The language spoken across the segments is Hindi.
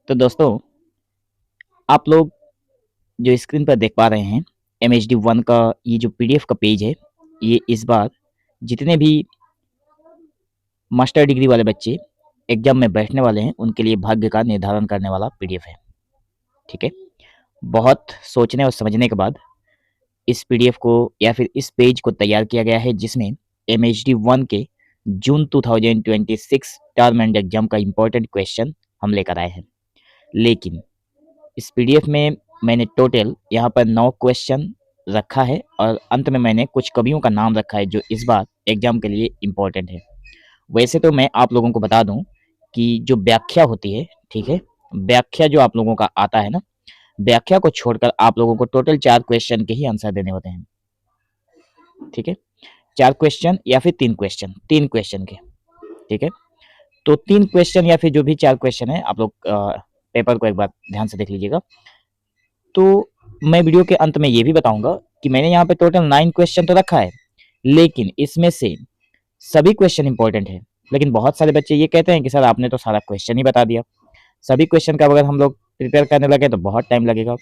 तो दोस्तों, आप लोग जो स्क्रीन पर देख पा रहे हैं, MHD1 का ये जो PDF का पेज है, ये इस बार जितने भी मास्टर डिग्री वाले बच्चे एग्जाम में बैठने वाले हैं, उनके लिए भाग्य का निर्धारण करने वाला PDF है। ठीक है, बहुत सोचने और समझने के बाद इस PDF को या फिर इस पेज को तैयार किया गया है, जिसमें MHD1 के जून 2026 टर्म एंड एग्जाम का इम्पोर्टेंट क्वेश्चन हम लेकर आए हैं। लेकिन इस PDF में मैंने टोटल यहाँ पर 9 क्वेश्चन रखा है और अंत में मैंने कुछ कवियों का नाम रखा है जो इस बार एग्जाम के लिए इम्पोर्टेंट है। वैसे तो मैं आप लोगों को बता दूं कि जो व्याख्या होती है, ठीक है, व्याख्या जो आप लोगों का आता है ना, व्याख्या को छोड़कर आप लोगों को टोटल 4 क्वेश्चन के ही आंसर देने होते हैं। ठीक है, 4 क्वेश्चन या फिर 3 क्वेश्चन, 3 क्वेश्चन के। ठीक है, तो 3 क्वेश्चन या फिर जो भी 4 क्वेश्चन है, आप लोग पेपर को एक बार ध्यान से देख लीजिएगा। तो मैं वीडियो के अंत में ये भी बताऊंगा कि मैंने यहाँ पे टोटल 9 क्वेश्चन तो रखा है, लेकिन इसमें से सभी क्वेश्चन इंपॉर्टेंट है। लेकिन बहुत सारे बच्चे ये कहते हैं कि सर आपने तो सारा क्वेश्चन ही बता दिया, सभी क्वेश्चन का अगर हम लोग प्रिपेयर करने लगे तो बहुत टाइम लगेगा।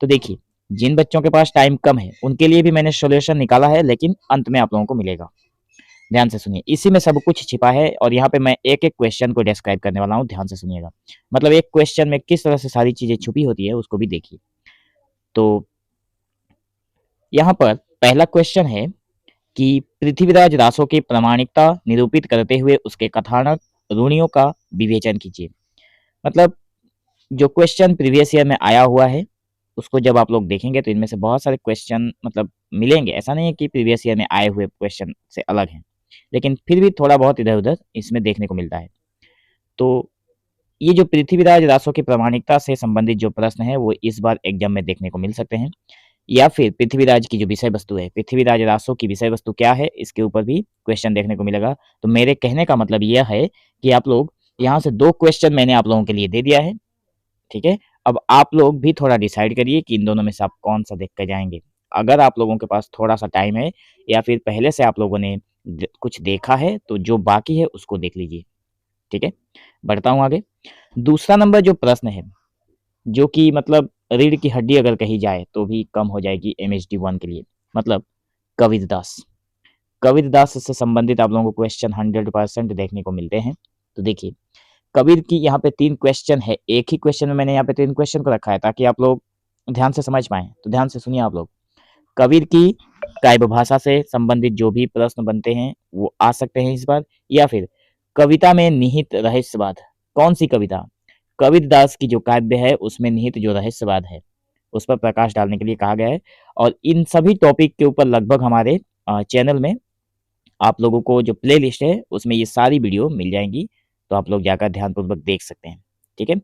तो देखिए, जिन बच्चों के पास टाइम कम है उनके लिए भी मैंने सॉल्यूशन निकाला है, लेकिन अंत में आप लोगों को मिलेगा। ध्यान से सुनिए, इसी में सब कुछ छिपा है और यहाँ पे मैं एक एक क्वेश्चन को डिस्क्राइब करने वाला हूँ। ध्यान से सुनिएगा, मतलब एक क्वेश्चन में किस तरह से सारी चीजें छुपी होती है उसको भी देखिए। तो यहाँ पर पहला क्वेश्चन है कि पृथ्वीराज रासो की प्रामाणिकता निरूपित करते हुए उसके कथानक रूढ़ियों का विवेचन कीजिए। मतलब जो क्वेश्चन प्रीवियस ईयर में आया हुआ है उसको जब आप लोग देखेंगे तो इनमें से बहुत सारे क्वेश्चन मतलब मिलेंगे। ऐसा नहीं है कि प्रीवियस ईयर में आए हुए क्वेश्चन से अलग हैं, लेकिन फिर भी थोड़ा बहुत इधर उधर इसमें देखने को मिलता है। तो ये जो पृथ्वीराज रासो की प्रामाणिकता से संबंधित जो प्रश्न है वो इस बार एग्जाम में देखने को मिल सकते हैं, या फिर पृथ्वीराज की जो विषय वस्तु है, पृथ्वीराज रासो की विषय वस्तु क्या है, इसके ऊपर भी क्वेश्चन देखने को मिलेगा। तो मेरे कहने का मतलब यह है कि आप लोग यहाँ से 2 क्वेश्चन मैंने आप लोगों के लिए दे दिया है। ठीक है, अब आप लोग भी थोड़ा डिसाइड करिए कि इन दोनों में से आप कौन सा देख कर जाएंगे। अगर आप लोगों के पास थोड़ा सा टाइम है या फिर पहले से आप लोगों ने कुछ देखा है तो जो बाकी है उसको देख लीजिए। ठीक है, बढ़ता हूँ आगे। दूसरा नंबर जो प्रश्न है, जो कि मतलब रीढ़ की हड्डी अगर कही जाए तो भी कम हो जाएगी MHD1 के लिए, मतलब कबीरदास। कबीरदास से संबंधित आप लोगों को क्वेश्चन 100% देखने को मिलते हैं। तो देखिए, कबीर की यहाँ पे 3 क्वेश्चन है, एक ही क्वेश्चन में मैंने यहाँ पे 3 क्वेश्चन को रखा है ताकि आप लोग ध्यान से समझ पाएं। तो ध्यान से सुनिए आप लोग, कबीर की काव्य भाषा से संबंधित जो भी प्रश्न बनते हैं वो आ सकते हैं इस बार, या फिर कविता में निहित रहस्यवाद। कौन सी कविता? कबीरदास की जो काव्य है उसमें निहित जो रहस्यवाद है उस पर प्रकाश डालने के लिए कहा गया है। और इन सभी टॉपिक के ऊपर लगभग हमारे चैनल में आप लोगों को जो प्ले लिस्ट है उसमें ये सारी वीडियो मिल जाएंगी, तो आप लोग जाकर ध्यानपूर्वक देख सकते हैं। ठीक है,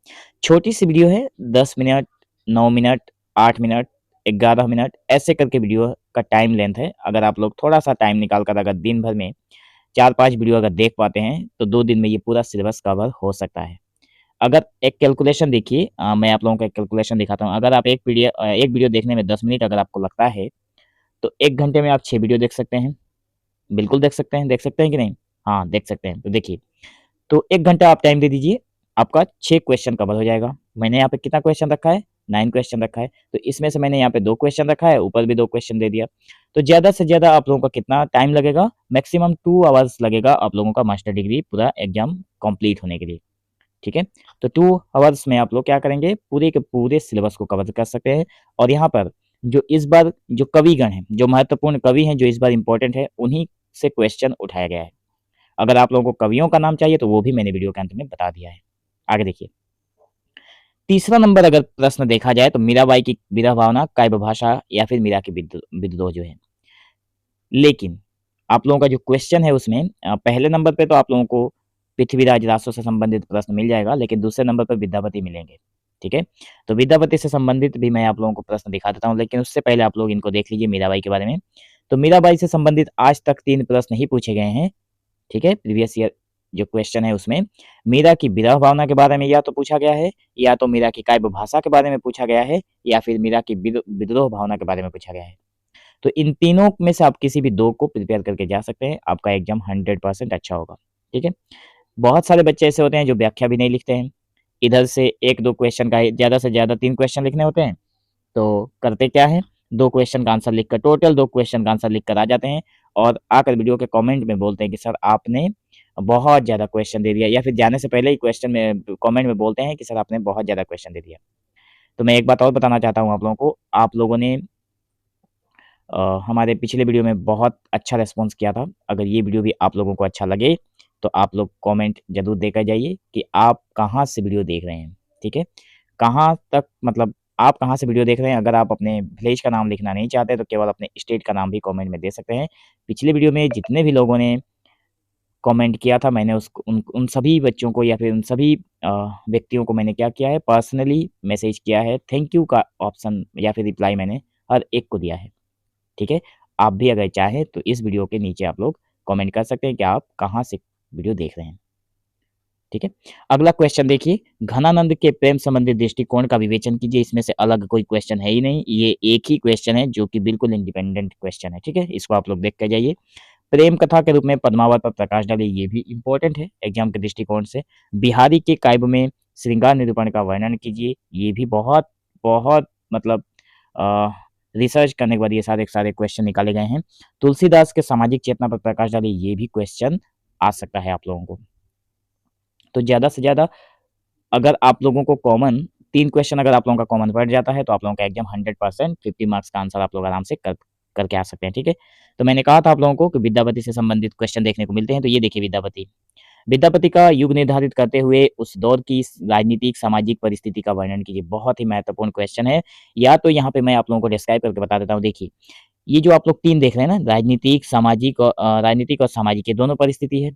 छोटी सी वीडियो है, 10 मिनट, 9 मिनट, 8 मिनट, 11 मिनट, ऐसे करके वीडियो का टाइम लेंथ है। अगर आप लोग थोड़ा सा टाइम निकाल कर अगर दिन भर में 4-5 वीडियो अगर देख पाते हैं तो 2 दिन में ये पूरा सिलेबस कवर हो सकता है। अगर एक कैलकुलेशन देखिए, मैं आप लोगों को एक कैलकुलेशन दिखाता हूँ। अगर आप एक वीडियो देखने में 10 मिनट अगर आपको लगता है तो 1 घंटे में आप 6 वीडियो देख सकते हैं। बिल्कुल देख सकते हैं कि नहीं? हाँ, देख सकते हैं। तो देखिए, तो 1 घंटा आप टाइम दे दीजिए, आपका 6 क्वेश्चन कवर हो जाएगा। मैंने यहाँ पे कितना क्वेश्चन रखा है? 9 क्वेश्चन रखा है। तो इसमें से मैंने यहाँ पे 2 क्वेश्चन रखा है, ऊपर भी 2 क्वेश्चन दे दिया। तो ज़्यादा से ज़्यादा आप लोगों का कितना टाइम लगेगा? मैक्सिमम 2 आवर्स लगेगा आप लोगों का मास्टर डिग्री पूरा एग्जाम कंप्लीट होने के लिए। ठीक है, तो 2 आवर्स में आप लोग क्या करेंगे? पूरे के पूरे सिलेबस को कवर कर सकते हैं। और यहाँ पर जो इस बार जो कविगण हैं, जो महत्वपूर्ण कवि हैं, जो इस बार इंपॉर्टेंट है, उन्हीं से क्वेश्चन उठाया गया है। अगर आप लोगों को कवियों का नाम चाहिए तो वो भी मैंने वीडियो के अंत में बता दिया है। आगे देखिए, तीसरा नंबर अगर प्रश्न देखा जाए तो मीराबाई की विरह भावना, काव्य भाषा या फिर मीरा की विद्रोह जो है। लेकिन आप लोगों का जो क्वेश्चन है उसमें पहले नंबर पे तो आप लोगों को पृथ्वीराज रासो से संबंधित प्रश्न मिल जाएगा, लेकिन दूसरे नंबर पर विद्यापति मिलेंगे। ठीक है, तो विद्यापति से संबंधित भी मैं आप लोगों को प्रश्न दिखा देता हूँ, लेकिन उससे पहले आप लोग इनको देख लीजिए मीराबाई के बारे में। तो मीराबाई से संबंधित आज तक 3 प्रश्न ही पूछे गए हैं। ठीक है, प्रीवियस ईयर जो क्वेश्चन है उसमें मीरा की विरह भावना के बारे में या तो पूछा गया है, या तो मीरा की काव्य भाषा के बारे में पूछा गया है, या फिर मीरा की विद्रोह भावना के बारे में पूछा गया है। तो इन तीनों में से आप किसी भी 2 को प्रिपेयर करके जा सकते हैं, आपका एग्जाम 100% अच्छा होगा। ठीक है, बहुत सारे बच्चे ऐसे होते हैं जो व्याख्या भी नहीं लिखते हैं, इधर से 1-2 क्वेश्चन का ज़्यादा से ज़्यादा 3 क्वेश्चन लिखने होते हैं, तो करते क्या है 2 क्वेश्चन का आंसर लिखकर टोटल 2 क्वेश्चन का आंसर लिखकर आ जाते हैं और आकर वीडियो के कमेंट में बोलते हैं कि सर आपने बहुत ज़्यादा क्वेश्चन दे दिया, या फिर जाने से पहले ही क्वेश्चन में कमेंट में बोलते हैं कि सर आपने बहुत ज़्यादा क्वेश्चन दे दिया। तो मैं एक बात और बताना चाहता हूँ आप लोगों को, आप लोगों ने हमारे पिछले वीडियो में बहुत अच्छा रिस्पॉन्स किया था। अगर ये वीडियो भी आप लोगों को अच्छा लगे तो आप लोग कमेंट ज़रूर देकर जाइए कि आप कहाँ से वीडियो देख रहे हैं, ठीक है? कहाँ तक मतलब आप कहाँ से वीडियो देख रहे हैं। अगर आप अपने विलेज का नाम लिखना नहीं चाहते तो केवल अपने स्टेट का नाम भी कमेंट में दे सकते हैं। पिछले वीडियो में जितने भी लोगों ने कमेंट किया था, मैंने उसको उन सभी बच्चों को या फिर उन सभी व्यक्तियों को मैंने क्या किया है, पर्सनली मैसेज किया है। थैंक यू का ऑप्शन या फिर रिप्लाई मैंने हर एक को दिया है, ठीक है? आप भी अगर चाहें तो इस वीडियो के नीचे आप लोग कमेंट कर सकते हैं कि आप कहाँ से वीडियो देख रहे हैं, ठीक है? अगला क्वेश्चन देखिए, घनानंद के प्रेम संबंधी दृष्टिकोण का विवेचन कीजिए। इसमें से अलग कोई क्वेश्चन है ही नहीं, ये एक ही क्वेश्चन है जो कि बिल्कुल इंडिपेंडेंट क्वेश्चन है, ठीक है? इसको आप लोग देख कर जाइए। प्रेम कथा के रूप में पद्मावत पर प्रकाश डालिए, ये भी इंपॉर्टेंट है एग्जाम के दृष्टिकोण से। बिहारी के काव्य में श्रृंगार निरूपण का वर्णन कीजिए, ये भी बहुत बहुत मतलब रिसर्च करने के बाद ये सारे सारे क्वेश्चन निकाले गए हैं। तुलसीदास के सामाजिक चेतना पर प्रकाश डालिए, ये भी क्वेश्चन आ सकता है आप लोगों को। तो ज़्यादा से ज़्यादा अगर आप लोगों को कॉमन 3 क्वेश्चन अगर आप लोगों का कॉमन पड़ जाता है तो आप लोगों का एग्जाम 100% 50 मार्क्स का आंसर आप लोग आराम से करके आ सकते हैं, ठीक है? तो मैंने कहा था आप लोगों को कि विद्यापति से संबंधित क्वेश्चन देखने को मिलते हैं, तो ये देखिए विद्यापति। विद्यापति का युग निर्धारित करते हुए उस दौर की राजनीतिक सामाजिक परिस्थिति का वर्णन कीजिए, बहुत ही महत्वपूर्ण क्वेश्चन है। या तो यहाँ पे मैं आप लोगों को डिस्क्राइब करके बता देता हूँ। देखिए, ये जो आप लोग 3 देख रहे हैं ना, राजनीतिक और सामाजिक, ये दोनों परिस्थिति है।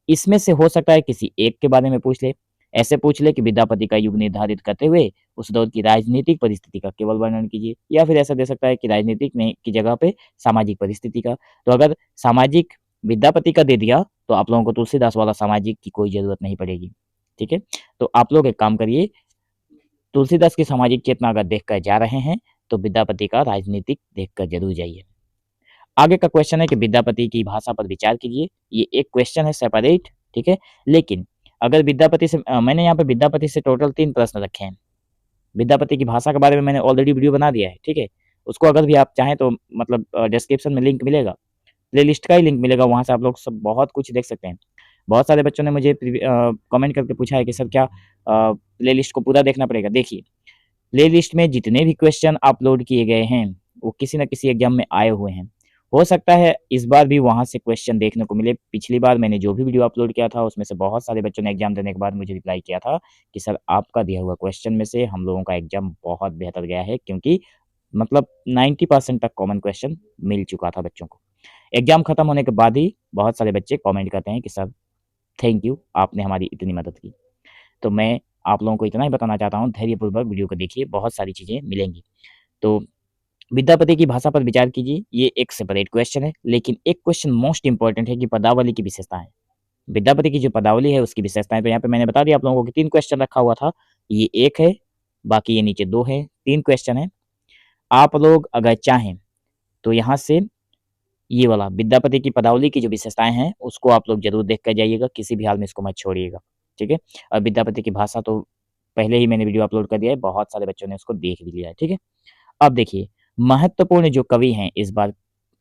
इसमें से हो सकता है किसी एक के बारे में पूछ ले। ऐसे पूछ ले कि विद्यापति का युग निर्धारित करते हुए उस दौर की राजनीतिक परिस्थिति का केवल वर्णन कीजिए, या फिर ऐसा दे सकता है कि राजनीतिक में की जगह पे सामाजिक परिस्थिति का। तो अगर सामाजिक विद्यापति का दे दिया तो आप लोगों को तुलसीदास वाला सामाजिक की कोई ज़रूरत नहीं पड़ेगी, ठीक है? तो आप लोग एक काम करिए, तुलसीदास की सामाजिक चेतना अगर देख कर जा रहे हैं तो विद्यापति का राजनीतिक देख कर ज़रूर जाइए। आगे का क्वेश्चन है कि विद्यापति की भाषा पर विचार कीजिए। ये एक क्वेश्चन है सेपरेट, ठीक है? लेकिन अगर विद्यापति से मैंने यहाँ पे विद्यापति से टोटल 3 प्रश्न रखे हैं। विद्यापति की भाषा के बारे में मैंने ऑलरेडी वीडियो बना दिया है, ठीक है? उसको अगर भी आप चाहें तो मतलब डिस्क्रिप्शन में लिंक मिलेगा, प्लेलिस्ट का ही लिंक मिलेगा, वहाँ से आप लोग सब बहुत कुछ देख सकते हैं। बहुत सारे बच्चों ने मुझे कमेंट करके पूछा है कि सर क्या प्लेलिस्ट को पूरा देखना पड़ेगा? देखिए, प्लेलिस्ट में जितने भी क्वेश्चन अपलोड किए गए हैं, वो किसी न किसी एग्जाम में आए हुए हैं। हो सकता है इस बार भी वहाँ से क्वेश्चन देखने को मिले। पिछली बार मैंने जो भी वीडियो अपलोड किया था, उसमें से बहुत सारे बच्चों ने एग्जाम देने के बाद मुझे रिप्लाई किया था कि सर आपका दिया हुआ क्वेश्चन में से हम लोगों का एग्जाम बहुत बेहतर गया है, क्योंकि मतलब 90% तक कॉमन क्वेश्चन मिल चुका था बच्चों को। एग्जाम खत्म होने के बाद ही बहुत सारे बच्चे कमेंट करते हैं कि सर थैंक यू, आपने हमारी इतनी मदद की। तो मैं आप लोगों को इतना ही बताना चाहता हूँ, धैर्यपूर्वक वीडियो को देखिए, बहुत सारी चीज़ें मिलेंगी। तो विद्यापति की भाषा पर विचार कीजिए, ये एक सेपरेट क्वेश्चन है, लेकिन एक क्वेश्चन मोस्ट इंपॉर्टेंट है कि पदावली की विशेषताएँ। विद्यापति की जो पदावली है उसकी विशेषताएँ, तो यहाँ पे मैंने बता दिया आप लोगों को कि 3 क्वेश्चन रखा हुआ था, ये 1 है, बाकी ये नीचे 2 है, 3 क्वेश्चन है। आप लोग अगर चाहें तो यहाँ से ये वाला विद्यापति की पदावली की जो विशेषताएँ हैं, उसको आप लोग ज़रूर देख कर जाइएगा, किसी भी हाल में इसको मत छोड़िएगा, ठीक है? और विद्यापति की भाषा तो पहले ही मैंने वीडियो अपलोड कर दिया है, बहुत सारे बच्चों ने उसको देख भी लिया है, ठीक है? अब देखिए, महत्वपूर्ण जो कवि हैं इस बार,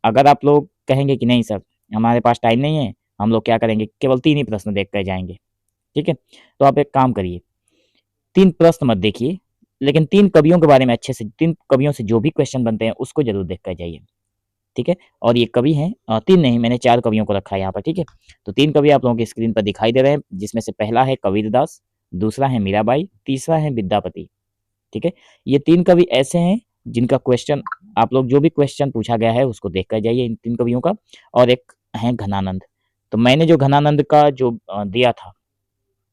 अगर आप लोग कहेंगे कि नहीं सर, हमारे पास टाइम नहीं है, हम लोग क्या करेंगे, केवल 3 ही प्रश्न देख कर जाएँगे, ठीक है? तो आप एक काम करिए, 3 प्रश्न मत देखिए, लेकिन 3 कवियों के बारे में अच्छे से 3 कवियों से जो भी क्वेश्चन बनते हैं, उसको ज़रूर देख कर जाइए, ठीक है? और ये कवि हैं 3 नहीं, मैंने 4 कवियों को रखा है यहाँ पर, ठीक है? तो 3 कवि आप लोगों की स्क्रीन पर दिखाई दे रहे हैं, जिसमें से पहला है कबीरदास, दूसरा है मीराबाई, तीसरा है विद्यापति, ठीक है? ये 3 कवि ऐसे हैं जिनका क्वेश्चन आप लोग जो भी क्वेश्चन पूछा गया है उसको देख कर जाइए इन 3 कवियों का। और एक हैं घनानंद, तो मैंने जो घनानंद का जो दिया था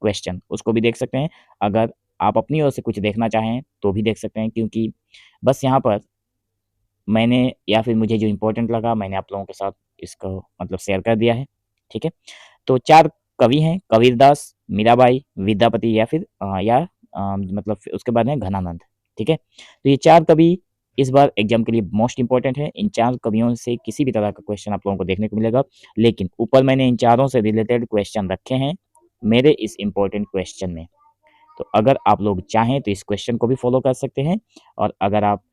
क्वेश्चन, उसको भी देख सकते हैं। अगर आप अपनी ओर से कुछ देखना चाहें तो भी देख सकते हैं, क्योंकि बस यहाँ पर मैंने या फिर मुझे जो इम्पोर्टेंट लगा मैंने आप लोगों के साथ इसको मतलब शेयर कर दिया है, ठीक है? तो 4 कवि हैं, कबीरदास, मीराबाई, विद्यापति या फिर मतलब उसके बाद है घनानंद, ठीक है? तो ये 4 कवि इस बार एग्जाम के लिए मोस्ट इम्पोर्टेंट है। इन 4 कवियों से किसी भी तरह का क्वेश्चन आप लोगों को देखने को मिलेगा, लेकिन ऊपर मैंने इन चारों से रिलेटेड क्वेश्चन रखे हैं मेरे इस इम्पोर्टेंट क्वेश्चन में। तो अगर आप लोग चाहें तो इस क्वेश्चन को भी फॉलो कर सकते हैं, और अगर आप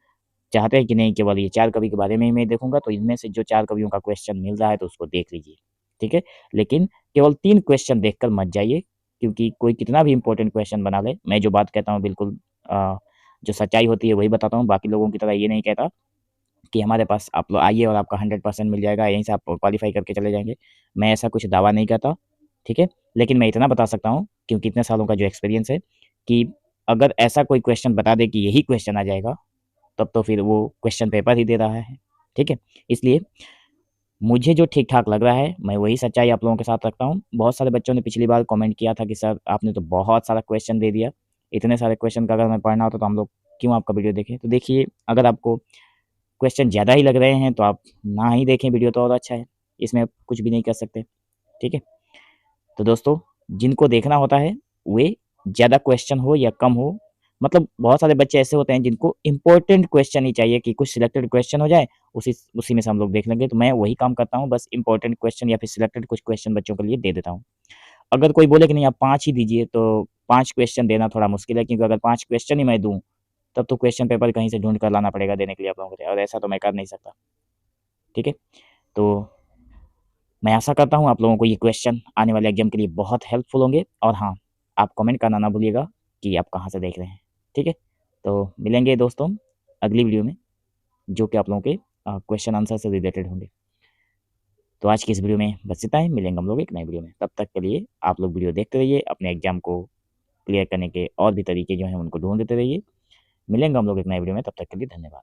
चाहते हैं कि नहीं केवल ये 4 कवि के बारे में ही मैं देखूँगा, तो इनमें से जो 4 कवियों का क्वेश्चन मिल रहा है तो उसको देख लीजिए, ठीक है? लेकिन केवल 3 क्वेश्चन देखकर मत जाइए, क्योंकि कोई कितना भी इम्पोर्टेंट क्वेश्चन बना ले, मैं जो बात कहता हूँ बिल्कुल जो सच्चाई होती है वही बताता हूँ, बाकी लोगों की तरह ये नहीं कहता कि हमारे पास आप लोग आइए और आपका 100% मिल जाएगा, यहीं से आप क्वालीफाई करके चले जाएँगे। मैं ऐसा कुछ दावा नहीं करता, ठीक है? लेकिन मैं इतना बता सकता हूँ, क्योंकि इतने सालों का जो एक्सपीरियंस है, कि अगर ऐसा कोई क्वेश्चन बता दे कि यही क्वेश्चन आ जाएगा, तब तो फिर वो क्वेश्चन पेपर ही दे रहा है, ठीक है? इसलिए मुझे जो ठीक-ठाक लग रहा है, मैं वही सच्चाई आप लोगों के साथ रखता हूँ। बहुत सारे बच्चों ने पिछली बार कमेंट किया था कि सर आपने तो बहुत सारा क्वेश्चन दे दिया, इतने सारे क्वेश्चन का अगर हमें पढ़ना होता तो हम लोग क्यों आपका वीडियो देखें? तो देखिए, अगर आपको क्वेश्चन ज़्यादा ही लग रहे हैं तो आप ना ही देखें वीडियो तो और अच्छा है, इसमें आप कुछ भी नहीं कर सकते, ठीक है? तो दोस्तों, जिनको देखना होता है वे ज़्यादा क्वेश्चन हो या कम हो, मतलब बहुत सारे बच्चे ऐसे होते हैं जिनको इम्पोर्टेंट क्वेश्चन ही चाहिए कि कुछ सिलेक्टेड क्वेश्चन हो जाए, उसी में से हम लोग देख लेंगे। तो मैं वही काम करता हूँ, बस इम्पोर्टेंट क्वेश्चन या फिर सिलेक्टेड कुछ क्वेश्चन बच्चों के लिए दे देता हूँ। अगर कोई बोले कि नहीं आप 5 ही दीजिए, तो 5 क्वेश्चन देना थोड़ा मुश्किल है, क्योंकि अगर 5 क्वेश्चन ही मैं दूँ, तब तो क्वेश्चन पेपर कहीं से ढूँढ कर लाना पड़ेगा देने के लिए आप लोगों को, और ऐसा तो मैं कर नहीं सकता, ठीक है? तो मैं आशा करता हूँ आप लोगों को ये क्वेश्चन आने वाले एग्जाम के लिए बहुत हेल्पफुल होंगे, और हाँ, आप कमेंट करना ना भूलिएगा कि आप कहाँ से देख रहे हैं, ठीक है? तो मिलेंगे दोस्तों अगली वीडियो में, जो कि आप लोगों के क्वेश्चन आंसर से रिलेटेड होंगे। तो आज की इस वीडियो में बस इतना ही, मिलेंगे हम लोग एक नई वीडियो में। तब तक के लिए आप लोग वीडियो देखते रहिए, अपने एग्जाम को क्लियर करने के और भी तरीके जो हैं उनको ढूँढते रहिए। मिलेंगे हम लोग एक नई वीडियो में, तब तक के लिए धन्यवाद।